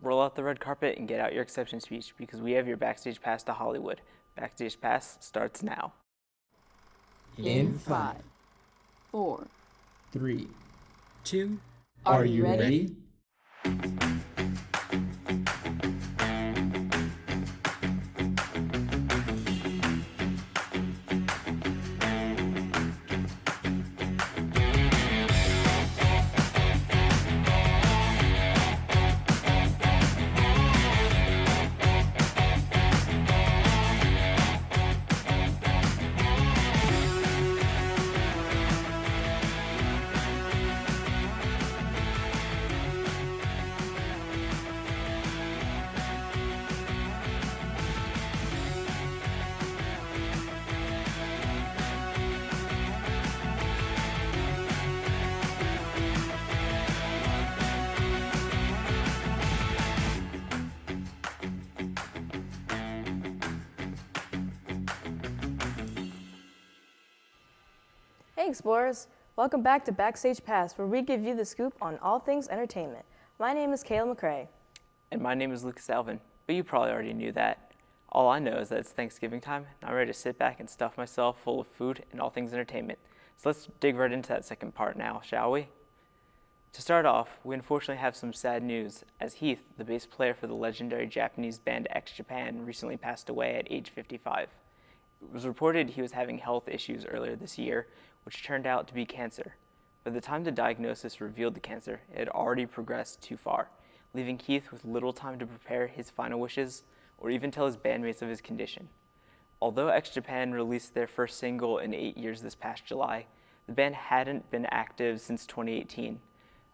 roll out the red carpet and get out your acceptance speech because we have your Backstage Pass to Hollywood. Backstage Pass starts now. In 5, 4, 3, 2. Are you ready? Hey Explorers! Welcome back to Backstage Pass, where we give you the scoop on all things entertainment. My name is Kayla McCrae. And my name is Lucas Alvin, but you probably already knew that. All I know is that it's Thanksgiving time, and I'm ready to sit back and stuff myself full of food and all things entertainment. So let's dig right into that second part now, shall we? To start off, we unfortunately have some sad news, as Heath, the bass player for the legendary Japanese band X Japan, recently passed away at age 55. It was reported he was having health issues earlier this year, which turned out to be cancer. By the time the diagnosis revealed the cancer, it had already progressed too far, leaving Keith with little time to prepare his final wishes or even tell his bandmates of his condition. Although X Japan released their first single in 8 years this past July, the band hadn't been active since 2018.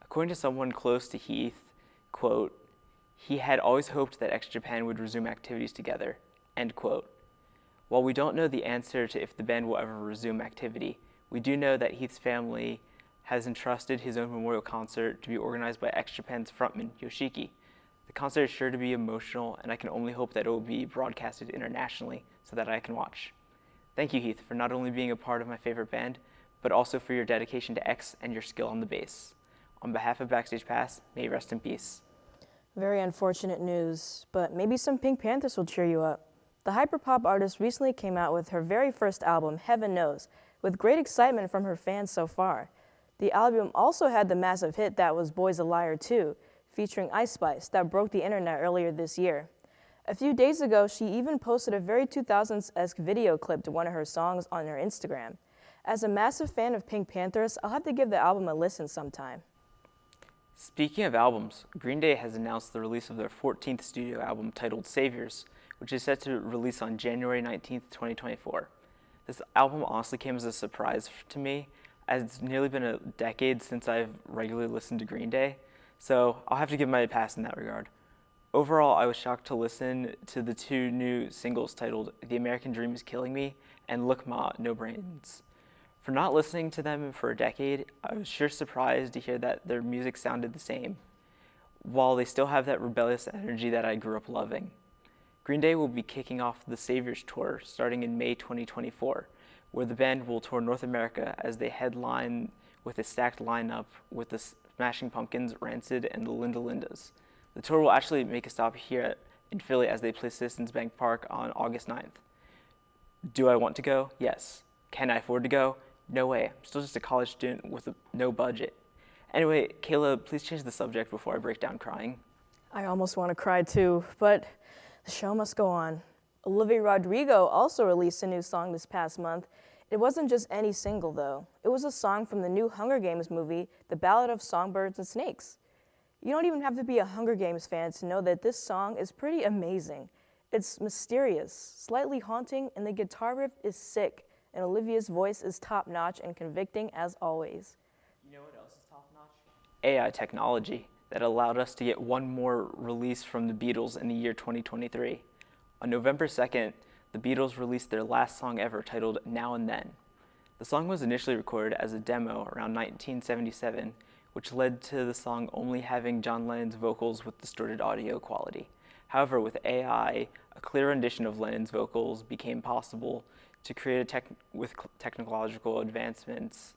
According to someone close to Heath, quote, "He had always hoped that X Japan would resume activities together," end quote. While we don't know the answer to if the band will ever resume activity, we do know that Heath's family has entrusted his own memorial concert to be organized by X Japan's frontman, Yoshiki. The concert is sure to be emotional, and I can only hope that it will be broadcasted internationally so that I can watch. Thank you, Heath, for not only being a part of my favorite band, but also for your dedication to X and your skill on the bass. On behalf of Backstage Pass, may you rest in peace. Very unfortunate news, but maybe some Pink Panthers will cheer you up. The hyperpop artist recently came out with her very first album, Heaven Knows, with great excitement from her fans so far. The album also had the massive hit that was Boy's a Liar Too, featuring Ice Spice, that broke the internet earlier this year. A few days ago, she even posted a very 2000s-esque video clip to one of her songs on her Instagram. As a massive fan of Pink Panthers, I'll have to give the album a listen sometime. Speaking of albums, Green Day has announced the release of their 14th studio album titled Saviors, which is set to release on January 19th, 2024. This album honestly came as a surprise to me, as it's nearly been a decade since I've regularly listened to Green Day, so I'll have to give my a pass in that regard. Overall, I was shocked to listen to the two new singles titled The American Dream is Killing Me and Look Ma, No Brains. For not listening to them for a decade, I was sure surprised to hear that their music sounded the same, while they still have that rebellious energy that I grew up loving. Green Day will be kicking off the Saviors Tour starting in May 2024, where the band will tour North America as they headline with a stacked lineup with the Smashing Pumpkins, Rancid, and the Linda Lindas. The tour will actually make a stop here in Philly as they play Citizens Bank Park on August 9th. Do I want to go? Yes. Can I afford to go? No way. I'm still just a college student with no budget. Anyway, Kayla, please change the subject before I break down crying. I almost want to cry too, but the show must go on. Olivia Rodrigo also released a new song this past month. It wasn't just any single though. It was a song from the new Hunger Games movie, The Ballad of Songbirds and Snakes. You don't even have to be a Hunger Games fan to know that this song is pretty amazing. It's mysterious, slightly haunting, and the guitar riff is sick, and Olivia's voice is top-notch and convicting as always. You know what else is top-notch? AI technology that allowed us to get one more release from the Beatles in the year 2023. On November 2nd, the Beatles released their last song ever titled Now and Then. The song was initially recorded as a demo around 1977, which led to the song only having John Lennon's vocals with distorted audio quality. However, with AI, a clear rendition of Lennon's vocals became possible to create with technological advancements.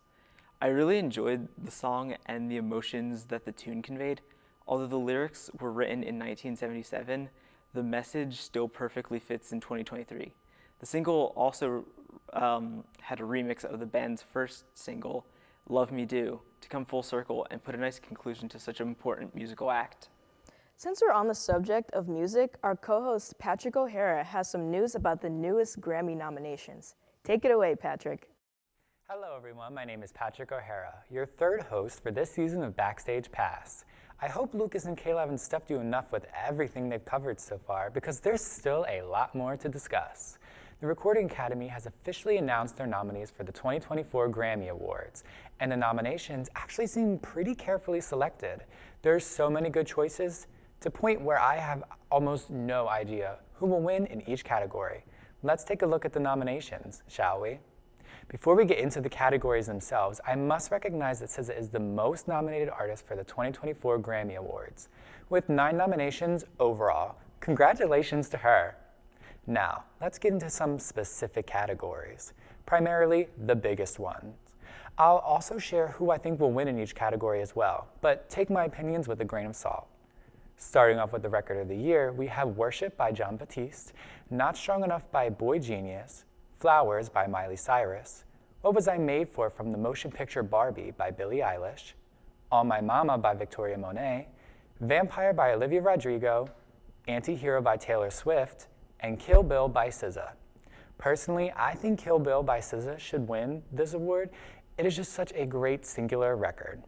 I really enjoyed the song and the emotions that the tune conveyed. Although the lyrics were written in 1977, the message still perfectly fits in 2023. The single also had a remix of the band's first single, Love Me Do, to come full circle and put a nice conclusion to such an important musical act. Since we're on the subject of music, our co-host Patrick O'Hara has some news about the newest Grammy nominations. Take it away, Patrick. Hello everyone, my name is Patrick O'Hara, your third host for this season of Backstage Pass. I hope Lucas and Kayla haven't stuffed you enough with everything they've covered so far, because there's still a lot more to discuss. The Recording Academy has officially announced their nominees for the 2024 Grammy Awards, and the nominations actually seem pretty carefully selected. There's so many good choices, to the point where I have almost no idea who will win in each category. Let's take a look at the nominations, shall we? Before we get into the categories themselves, I must recognize that SZA is the most nominated artist for the 2024 Grammy Awards, with 9 nominations overall. Congratulations to her. Now, let's get into some specific categories, primarily the biggest ones. I'll also share who I think will win in each category as well, but take my opinions with a grain of salt. Starting off with the Record of the Year, we have Worship by Jon Batiste, Not Strong Enough by Boy Genius, Flowers by Miley Cyrus, What Was I Made For from the motion picture Barbie by Billie Eilish, All My Mama by Victoria Monet, Vampire by Olivia Rodrigo, Anti-Hero by Taylor Swift, and Kill Bill by SZA. Personally, I think Kill Bill by SZA should win this award. It is just such a great singular record.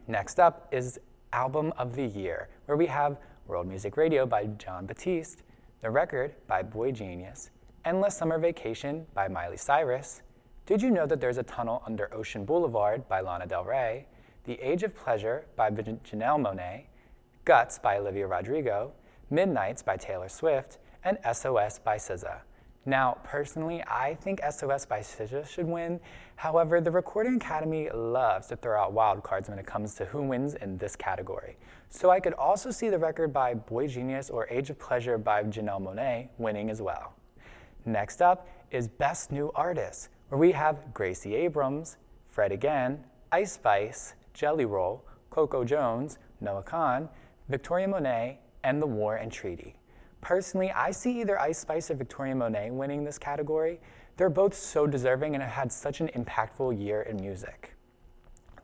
Next up is Album of the Year, where we have World Music Radio by Jon Batiste, The Record by Boy Genius, Endless Summer Vacation by Miley Cyrus, Did You Know That There's a Tunnel Under Ocean Boulevard by Lana Del Rey, The Age of Pleasure by Janelle Monáe, Guts by Olivia Rodrigo, Midnights by Taylor Swift, and SOS by SZA. Now, personally, I think SOS by SZA should win. However, the Recording Academy loves to throw out wild cards when it comes to who wins in this category. So I could also see The Record by Boy Genius or Age of Pleasure by Janelle Monáe winning as well. Next up is Best New Artist, where we have Gracie Abrams, Fred Again, Ice Spice, Jelly Roll, Coco Jones, Noah Kahan, Victoria Monet, and The War and Treaty. Personally, I see either Ice Spice or Victoria Monet winning this category. They're both so deserving and have had such an impactful year in music.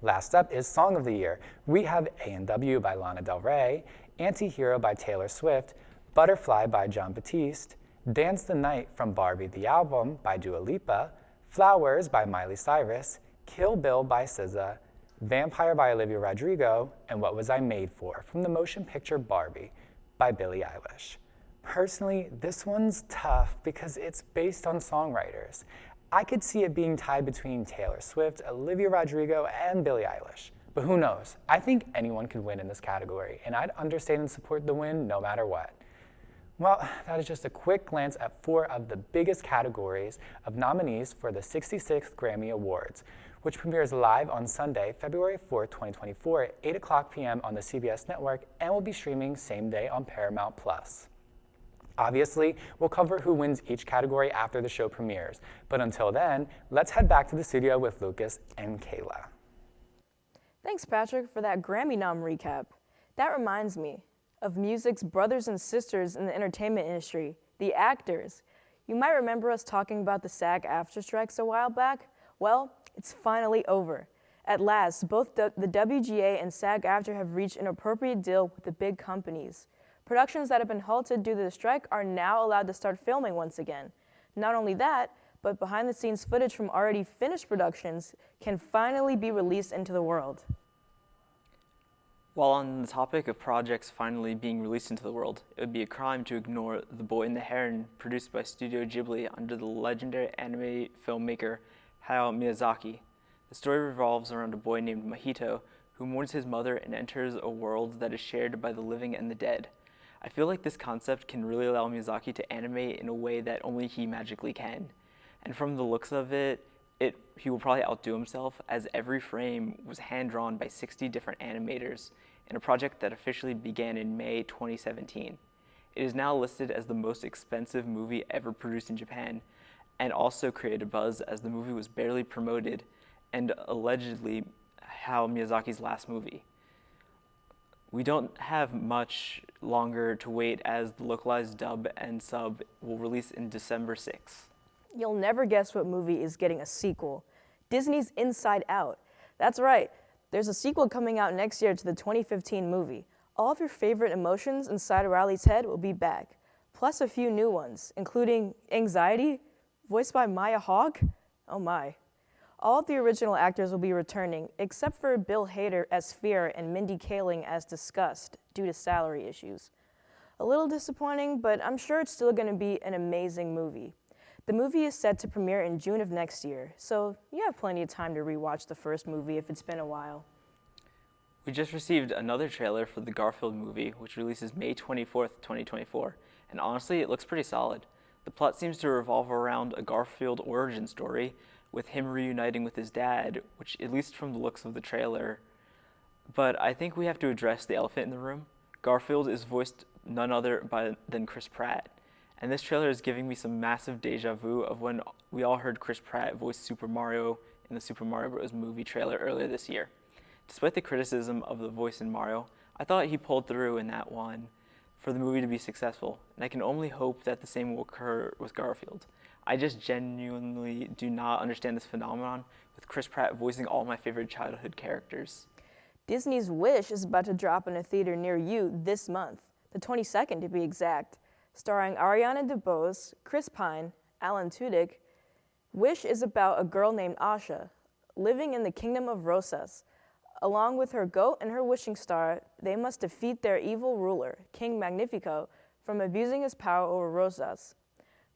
Last up is Song of the Year. We have A&W by Lana Del Rey, Anti-Hero by Taylor Swift, Butterfly by Jon Batiste, Dance the Night from Barbie the Album by Dua Lipa, Flowers by Miley Cyrus, Kill Bill by SZA, Vampire by Olivia Rodrigo, and What Was I Made For from the motion picture Barbie by Billie Eilish. Personally, this one's tough because it's based on songwriters. I could see it being tied between Taylor Swift, Olivia Rodrigo, and Billie Eilish. But who knows? I think anyone could win in this category, and I'd understand and support the win no matter what. Well, that is just a quick glance at 4 of the biggest categories of nominees for the 66th Grammy Awards, which premieres live on Sunday, February 4, 2024 at 8 o'clock p.m. on the CBS network and will be streaming same day on Paramount+. Obviously, we'll cover who wins each category after the show premieres, but until then, let's head back to the studio with Lucas and Kayla. Thanks, Patrick, for that Grammy nom recap. That reminds me of music's brothers and sisters in the entertainment industry, the actors. You might remember us talking about the SAG-AFTRA strikes a while back. Well, it's finally over. At last, both the WGA and SAG-AFTRA have reached an appropriate deal with the big companies. Productions that have been halted due to the strike are now allowed to start filming once again. Not only that, but behind-the-scenes footage from already finished productions can finally be released into the world. While on the topic of projects finally being released into the world, it would be a crime to ignore The Boy and the Heron, produced by Studio Ghibli under the legendary anime filmmaker Hayao Miyazaki. The story revolves around a boy named Mahito who mourns his mother and enters a world that is shared by the living and the dead. I feel like this concept can really allow Miyazaki to animate in a way that only he magically can. And from the looks of it, he will probably outdo himself, as every frame was hand-drawn by 60 different animators in a project that officially began in May 2017. It is now listed as the most expensive movie ever produced in Japan, and also created a buzz as the movie was barely promoted and allegedly Hayao Miyazaki's last movie. We don't have much longer to wait as the localized dub and sub will release in December 6th. You'll never guess what movie is getting a sequel. Disney's Inside Out. That's right. There's a sequel coming out next year to the 2015 movie. All of your favorite emotions inside Riley's head will be back, plus a few new ones, including Anxiety, voiced by Maya Hawke. Oh my. All of the original actors will be returning, except for Bill Hader as Fear and Mindy Kaling as Disgust, due to salary issues. A little disappointing, but I'm sure it's still going to be an amazing movie. The movie is set to premiere in June of next year, so you have plenty of time to rewatch the first movie if it's been a while. We just received another trailer for the Garfield movie, which releases May 24th, 2024, and honestly, it looks pretty solid. The plot seems to revolve around a Garfield origin story, with him reuniting with his dad, which, at least from the looks of the trailer. But I think we have to address the elephant in the room. Garfield is voiced none other than Chris Pratt, and this trailer is giving me some massive deja vu of when we all heard Chris Pratt voice Super Mario in the Super Mario Bros. Movie trailer earlier this year. Despite the criticism of the voice in Mario, I thought he pulled through in that one for the movie to be successful, and I can only hope that the same will occur with Garfield. I just genuinely do not understand this phenomenon with Chris Pratt voicing all my favorite childhood characters. Disney's Wish is about to drop in a theater near you this month, the 22nd to be exact, starring Ariana DeBose, Chris Pine, Alan Tudyk. Wish is about a girl named Asha living in the kingdom of Rosas. Along with her goat and her wishing star, they must defeat their evil ruler, King Magnifico, from abusing his power over Rosas.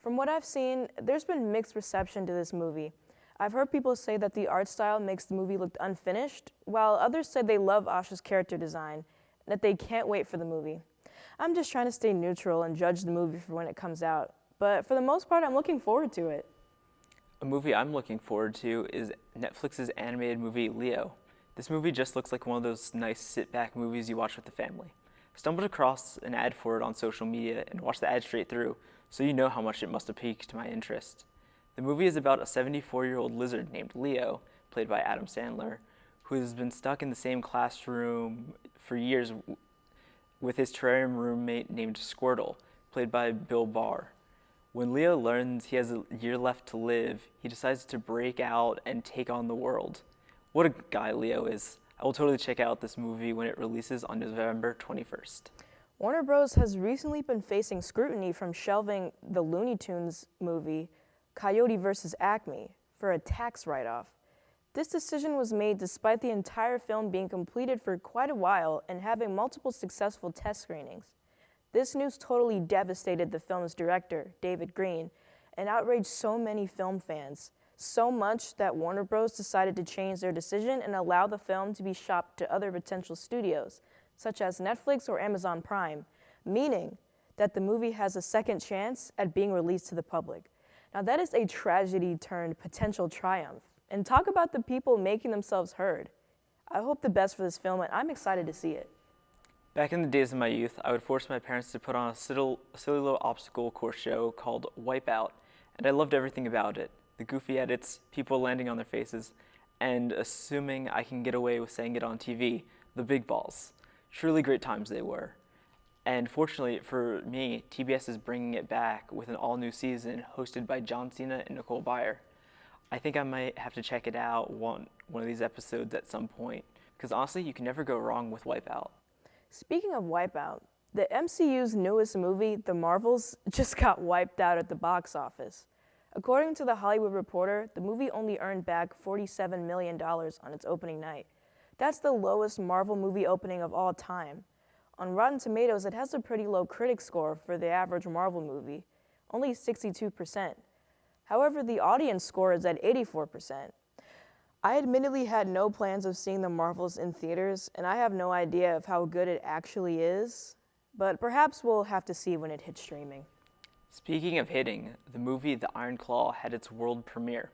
From what I've seen, there's been mixed reception to this movie. I've heard people say that the art style makes the movie look unfinished, while others said they love Asha's character design and that they can't wait for the movie. I'm just trying to stay neutral and judge the movie for when it comes out, but for the most part, I'm looking forward to it. A movie I'm looking forward to is Netflix's animated movie Leo. This movie just looks like one of those nice sit-back movies you watch with the family. I stumbled across an ad for it on social media and watched the ad straight through, so you know how much it must have piqued my interest. The movie is about a 74-year-old lizard named Leo, played by Adam Sandler, who has been stuck in the same classroom for years with his terrarium roommate named Squirtle, played by Bill Barr. When Leo learns he has a year left to live, he decides to break out and take on the world. What a guy Leo is. I will totally check out this movie when it releases on November 21st. Warner Bros. Has recently been facing scrutiny from shelving the Looney Tunes movie, Coyote vs. Acme, for a tax write-off. This decision was made despite the entire film being completed for quite a while and having multiple successful test screenings. This news totally devastated the film's director, David Green, and outraged so many film fans. So much that Warner Bros. Decided to change their decision and allow the film to be shopped to other potential studios, such as Netflix or Amazon Prime, meaning that the movie has a second chance at being released to the public. Now that is a tragedy turned potential triumph. And talk about the people making themselves heard. I hope the best for this film, and I'm excited to see it. Back in the days of my youth, I would force my parents to put on a silly little obstacle course show called Wipeout, and I loved everything about it. The goofy edits, people landing on their faces, and assuming I can get away with saying it on TV, the big balls. Truly great times they were. And fortunately for me, TBS is bringing it back with an all-new season hosted by John Cena and Nicole Byer. I think I might have to check it out one of these episodes at some point, because honestly, you can never go wrong with Wipeout. Speaking of Wipeout, the MCU's newest movie, The Marvels, just got wiped out at the box office. According to The Hollywood Reporter, the movie only earned back $47 million on its opening night. That's the lowest Marvel movie opening of all time. On Rotten Tomatoes, it has a pretty low critic score for the average Marvel movie, only 62%. However, the audience score is at 84%. I admittedly had no plans of seeing The Marvels in theaters, and I have no idea of how good it actually is, but perhaps we'll have to see when it hits streaming. Speaking of hitting, the movie The Iron Claw had its world premiere.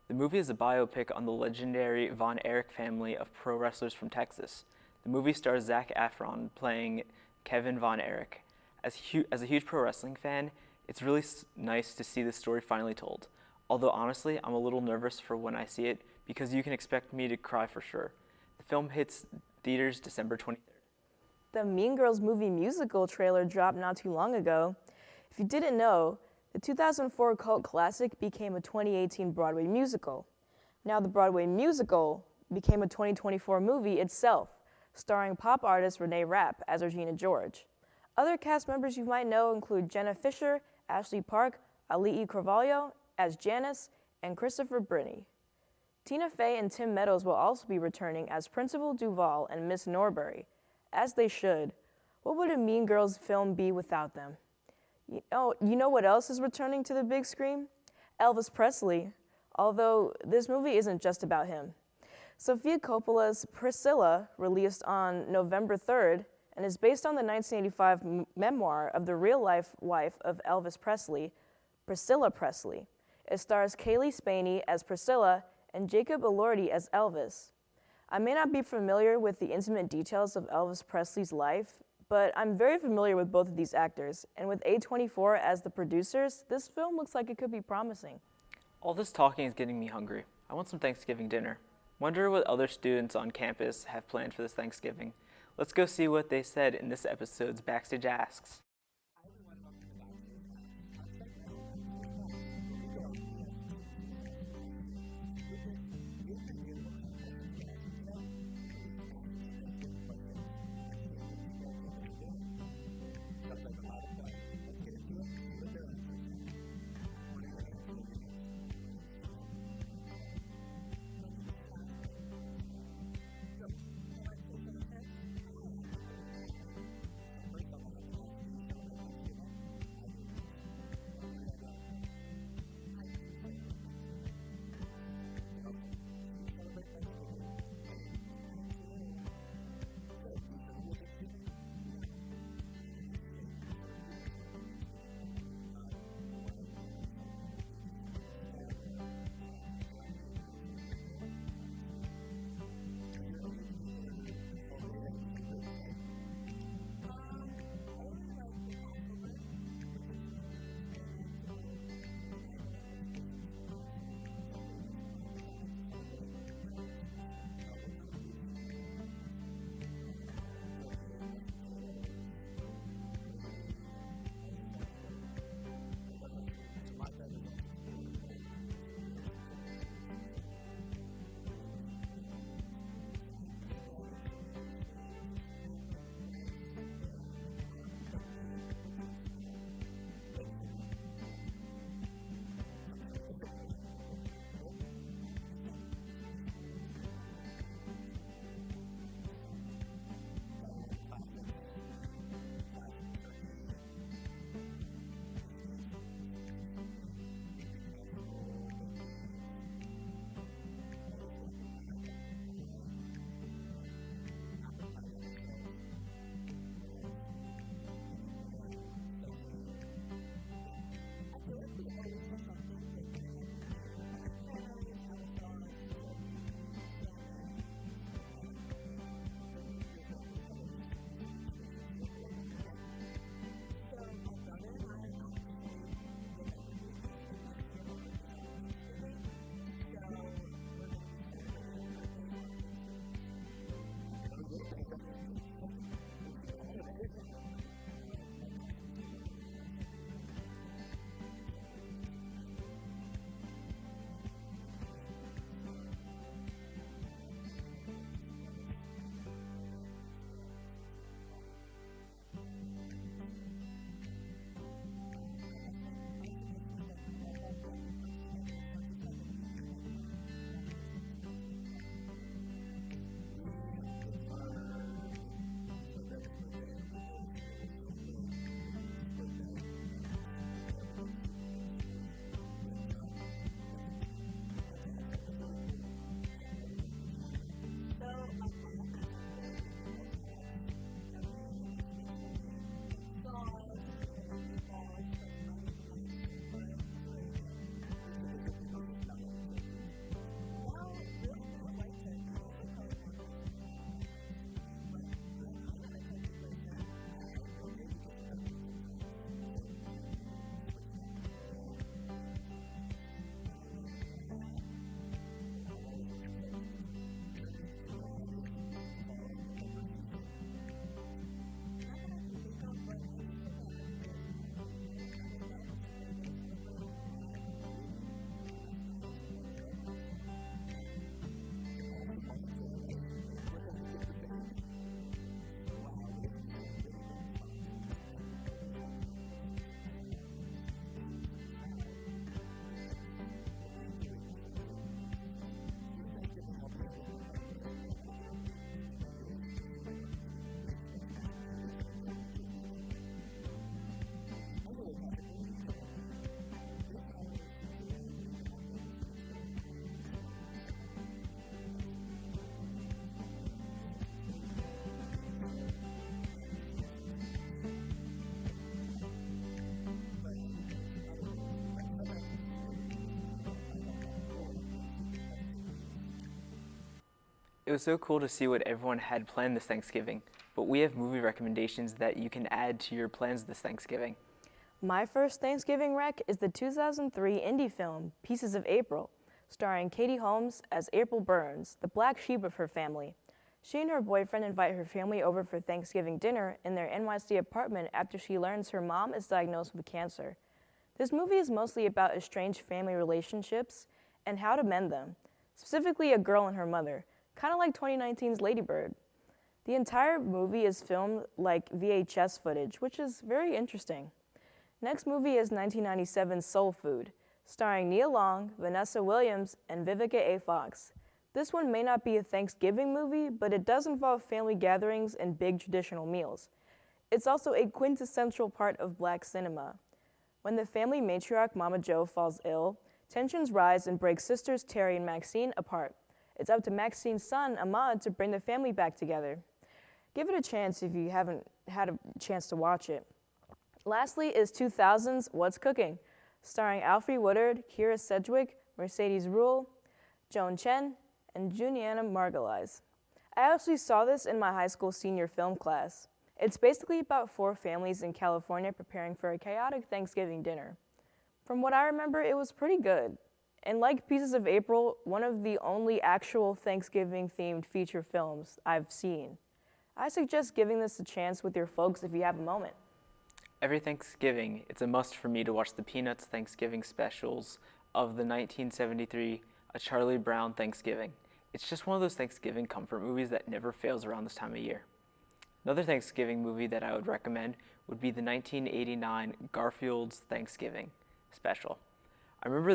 The movie is a biopic on the legendary Von Erich family of pro wrestlers from Texas. The movie stars Zac Efron playing Kevin Von Erich. As a huge pro wrestling fan, it's really nice to see this story finally told. Although honestly, I'm a little nervous for when I see it because you can expect me to cry for sure. The film hits theaters December 23rd. The Mean Girls movie musical trailer dropped not too long ago. If you didn't know, the 2004 cult classic became a 2018 Broadway musical. Now the Broadway musical became a 2024 movie itself, starring pop artist Renee Rapp as Regina George. Other cast members you might know include Jenna Fisher, Ashley Park, Ali'i Carvalho as Janice, and Christopher Brinney. Tina Fey and Tim Meadows will also be returning as Principal Duval and Miss Norbury, as they should. What would a Mean Girls film be without them? You know what else is returning to the big screen? Elvis Presley, although this movie isn't just about him. Sofia Coppola's Priscilla, released on November 3rd, and is based on the 1985 memoir of the real-life wife of Elvis Presley, Priscilla Presley. It stars Kaylee Spaney as Priscilla and Jacob Elordi as Elvis. I may not be familiar with the intimate details of Elvis Presley's life, but I'm very familiar with both of these actors, and with A24 as the producers, this film looks like it could be promising. All this talking is getting me hungry. I want some Thanksgiving dinner. Wonder what other students on campus have planned for this Thanksgiving. Let's go see what they said in this episode's Backstage Asks. It was so cool to see what everyone had planned this Thanksgiving, but we have movie recommendations that you can add to your plans this Thanksgiving. My first Thanksgiving rec is the 2003 indie film Pieces of April, starring Katie Holmes as April Burns, the black sheep of her family. She and her boyfriend invite her family over for Thanksgiving dinner in their NYC apartment after she learns her mom is diagnosed with cancer. This movie is mostly about estranged family relationships and how to mend them, specifically a girl and her mother, kind of like 2019's Lady Bird. The entire movie is filmed like VHS footage, which is very interesting. Next movie is 1997's Soul Food, starring Nia Long, Vanessa Williams, and Vivica A. Fox. This one may not be a Thanksgiving movie, but it does involve family gatherings and big traditional meals. It's also a quintessential part of Black cinema. When the family matriarch Mama Jo falls ill, tensions rise and break sisters Terry and Maxine apart. It's up to Maxine's son, Ahmad, to bring the family back together. Give it a chance if you haven't had a chance to watch it. Lastly is 2000's What's Cooking, starring Alfre Woodard, Kyra Sedgwick, Mercedes Ruehl, Joan Chen, and Juniana Margulies. I actually saw this in my high school senior film class. It's basically about 4 families in California preparing for a chaotic Thanksgiving dinner. From what I remember, it was pretty good. And like Pieces of April, one of the only actual Thanksgiving-themed feature films I've seen. I suggest giving this a chance with your folks if you have a moment. Every Thanksgiving, it's a must for me to watch the Peanuts Thanksgiving specials of the 1973 A Charlie Brown Thanksgiving. It's just one of those Thanksgiving comfort movies that never fails around this time of year. Another Thanksgiving movie that I would recommend would be the 1989 Garfield's Thanksgiving special. I remember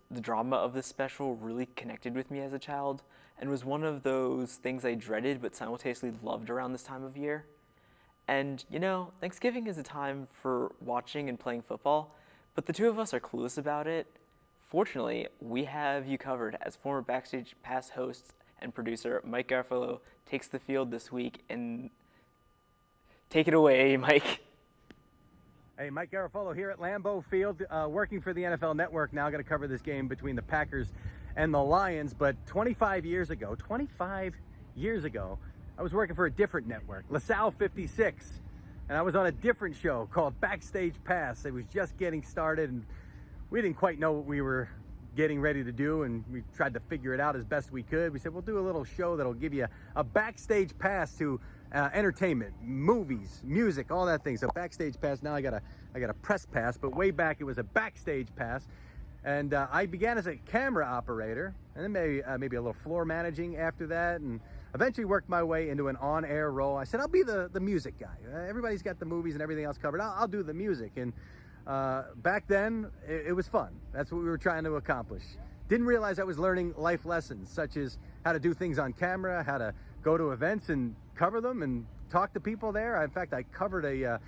the drama of this special really connected with me as a child and was one of those things I dreaded but simultaneously loved around this time of year. And, you know, Thanksgiving is a time for watching and playing football, but the two of us are clueless about it. Fortunately, we have you covered as former Backstage Pass host and producer Mike Garofalo takes the field this week. And take it away, Mike. Hey, Mike Garofalo here at Lambeau Field, working for the NFL Network now. Going to cover this game between the Packers and the Lions. But 25 years ago, I was working for a different network, LaSalle 56, and I was on a different show called Backstage Pass. It was just getting started, and we didn't quite know what we were getting ready to do, and we tried to figure it out as best we could. We said, we'll do a little show that'll give you a backstage pass to entertainment, movies, music, all that thing. So Backstage Pass, now I got a press pass, but way back it was a Backstage Pass. And I began as a camera operator, and then maybe a little floor managing after that, and eventually worked my way into an on-air role. I said, I'll be the music guy. Everybody's got the movies and everything else covered. I'll do the music. And back then, it was fun. That's what we were trying to accomplish. Didn't realize I was learning life lessons, such as how to do things on camera, how to go to events and cover them and talk to people there. In fact, I covered a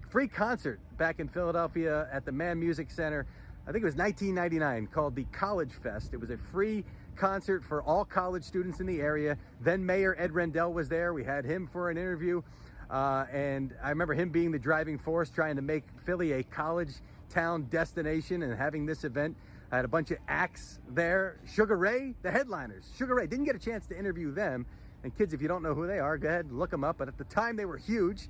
free concert back in Philadelphia at the Mann Music Center. I think it was 1999, called the College Fest. It was a free concert for all college students in the area. Then Mayor Ed Rendell was there. We had him for an interview. And I remember him being the driving force, trying to make Philly a college town destination and having this event. I had a bunch of acts there. Sugar Ray, the headliners. Sugar Ray, didn't get a chance to interview them. And kids, if you don't know who they are, go ahead and look them up. But at the time, they were huge.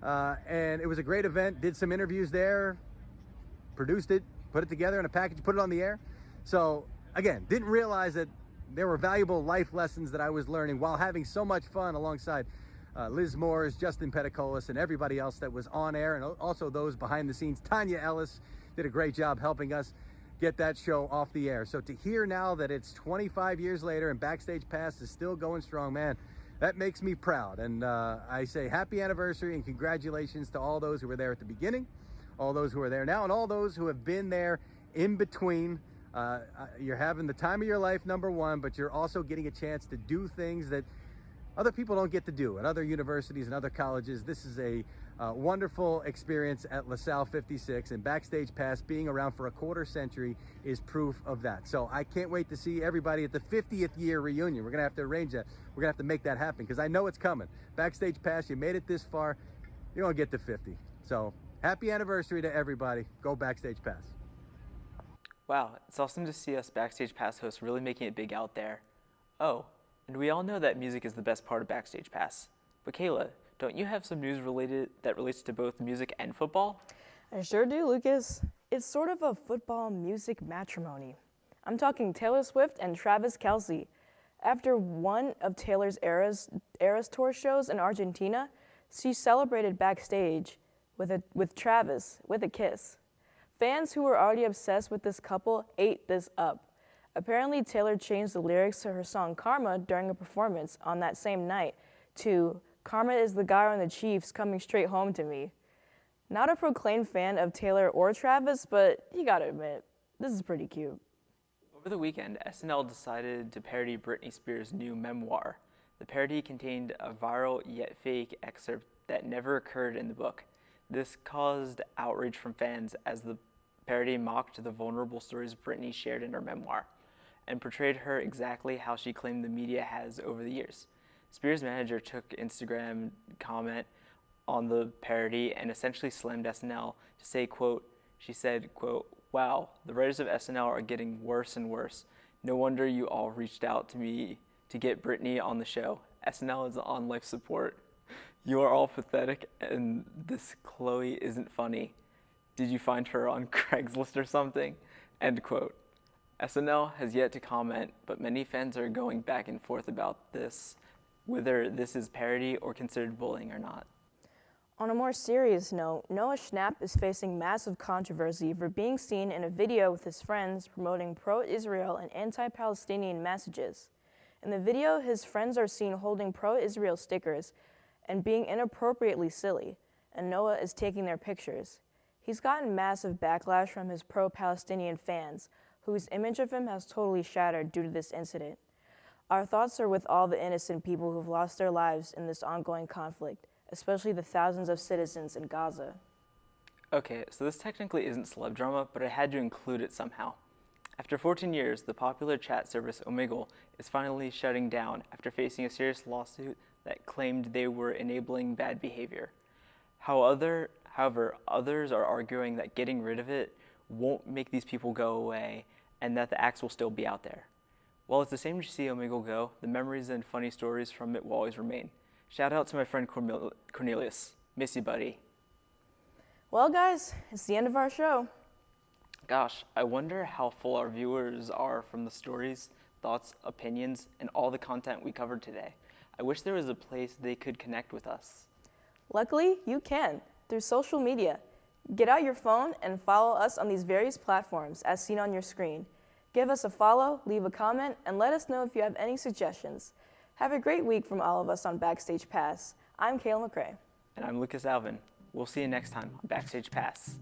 And it was a great event. Did some interviews there, produced it, put it together in a package, put it on the air. So again, didn't realize that there were valuable life lessons that I was learning while having so much fun alongside Liz Moores, Justin Pedicolis, and everybody else that was on air, and also those behind the scenes. Tanya Ellis did a great job helping us get that show off the air. So to hear now that it's 25 years later and Backstage Pass is still going strong, man, that makes me proud. And I say happy anniversary and congratulations to all those who were there at the beginning, all those who are there now, and all those who have been there in between. You're having the time of your life, number one, but you're also getting a chance to do things that other people don't get to do at other universities and other colleges. This is a wonderful experience at LaSalle 56, and Backstage Pass being around for a quarter century is proof of that. So I can't wait to see everybody at the 50th year reunion. We're gonna have to arrange that. We're gonna have to make that happen because I know it's coming. Backstage Pass, you made it this far, you're gonna get to 50. So happy anniversary to everybody. Go Backstage Pass. Wow, it's awesome to see us Backstage Pass hosts really making it big out there. Oh, And we all know that music is the best part of Backstage Pass. But Kayla, don't you have some news that relates to both music and football? I sure do, Lucas. It's sort of a football music matrimony. I'm talking Taylor Swift and Travis Kelce. After one of Taylor's Eras Tour shows in Argentina, she celebrated backstage with Travis with a kiss. Fans who were already obsessed with this couple ate this up. Apparently, Taylor changed the lyrics to her song Karma during a performance on that same night to "Karma is the guy on the Chiefs coming straight home to me." Not a proclaimed fan of Taylor or Travis, but you gotta admit, this is pretty cute. Over the weekend, SNL decided to parody Britney Spears' new memoir. The parody contained a viral yet fake excerpt that never occurred in the book. This caused outrage from fans as the parody mocked the vulnerable stories Britney shared in her memoir and portrayed her exactly how she claimed the media has over the years. Spears' manager took Instagram comment on the parody and essentially slammed SNL to say, quote, she said, quote, "Wow, the writers of SNL are getting worse and worse. No wonder you all reached out to me to get Britney on the show. SNL is on life support. You are all pathetic and this Chloe isn't funny. Did you find her on Craigslist or something?" End quote. SNL has yet to comment, but many fans are going back and forth about this, whether this is parody or considered bullying or not. On a more serious note, Noah Schnapp is facing massive controversy for being seen in a video with his friends promoting pro-Israel and anti-Palestinian messages. In the video, his friends are seen holding pro-Israel stickers and being inappropriately silly, and Noah is taking their pictures. He's gotten massive backlash from his pro-Palestinian fans, whose image of him has totally shattered due to this incident. Our thoughts are with all the innocent people who've lost their lives in this ongoing conflict, especially the thousands of citizens in Gaza. Okay, so this technically isn't celeb drama, but I had to include it somehow. After 14 years, the popular chat service Omegle is finally shutting down after facing a serious lawsuit that claimed they were enabling bad behavior. However, others are arguing that getting rid of it won't make these people go away and that the acts will still be out there. While it's a shame to see Omegle go, the memories and funny stories from it will always remain. Shout out to my friend Cornelius. Miss you, buddy. Well, guys, it's the end of our show. Gosh, I wonder how full our viewers are from the stories, thoughts, opinions, and all the content we covered today. I wish there was a place they could connect with us. Luckily, you can, through social media. Get out your phone and follow us on these various platforms as seen on your screen. Give us a follow, leave a comment, and let us know if you have any suggestions. Have a great week from all of us on Backstage Pass. I'm Kayla McCrae. And I'm Lucas Alvin. We'll see you next time on Backstage Pass.